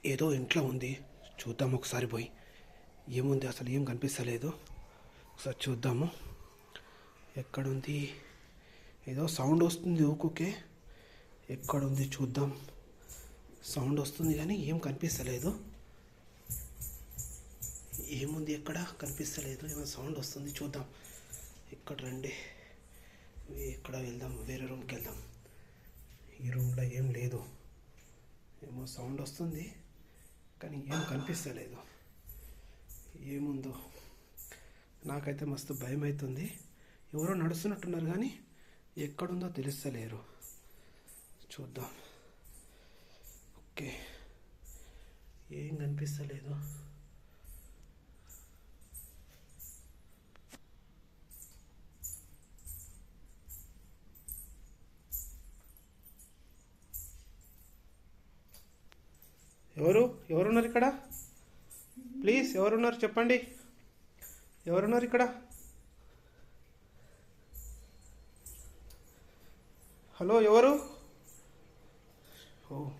ఏదో ఇంట్లో ఉంది. చూద్దాం ఒకసారి పోయి. ఏముంది అసలు ఏం కనిపిస్తలేదు. ఒకసారి చూద్దాము. ఎక్కడుంది? ఏదో సౌండ్ వస్తుంది ఊకుకే. ఎక్కడుంది చూద్దాం. సౌండ్ వస్తుంది కానీ ఏం కనిపిస్తలేదు. ఏముంది ఎక్కడ కనిపిస్తలేదు. ఏమైనా సౌండ్ వస్తుంది చూద్దాం. ఇక్కడ రండి. ఇక్కడ వెళ్దాం, వేరే రూమ్కి వెళ్దాం. ఈ రూమ్లో ఏం లేదు. ఏమో సౌండ్ వస్తుంది కానీ ఏం కనిపిస్తలేదు. ఏముందో నాకైతే మస్తు భయం అవుతుంది. ఎవరో నడుస్తున్నట్టున్నారు కానీ ఎక్కడుందో తెలుస్తలేరు. చూద్దాం. ఓకే, ఏం కనిపిస్తలేదు. ఎవరున్నారు ఇక్కడ? ప్లీజ్ ఎవరున్నారు చెప్పండి. ఎవరున్నారు ఇక్కడ? హలో, ఎవరు? ఓ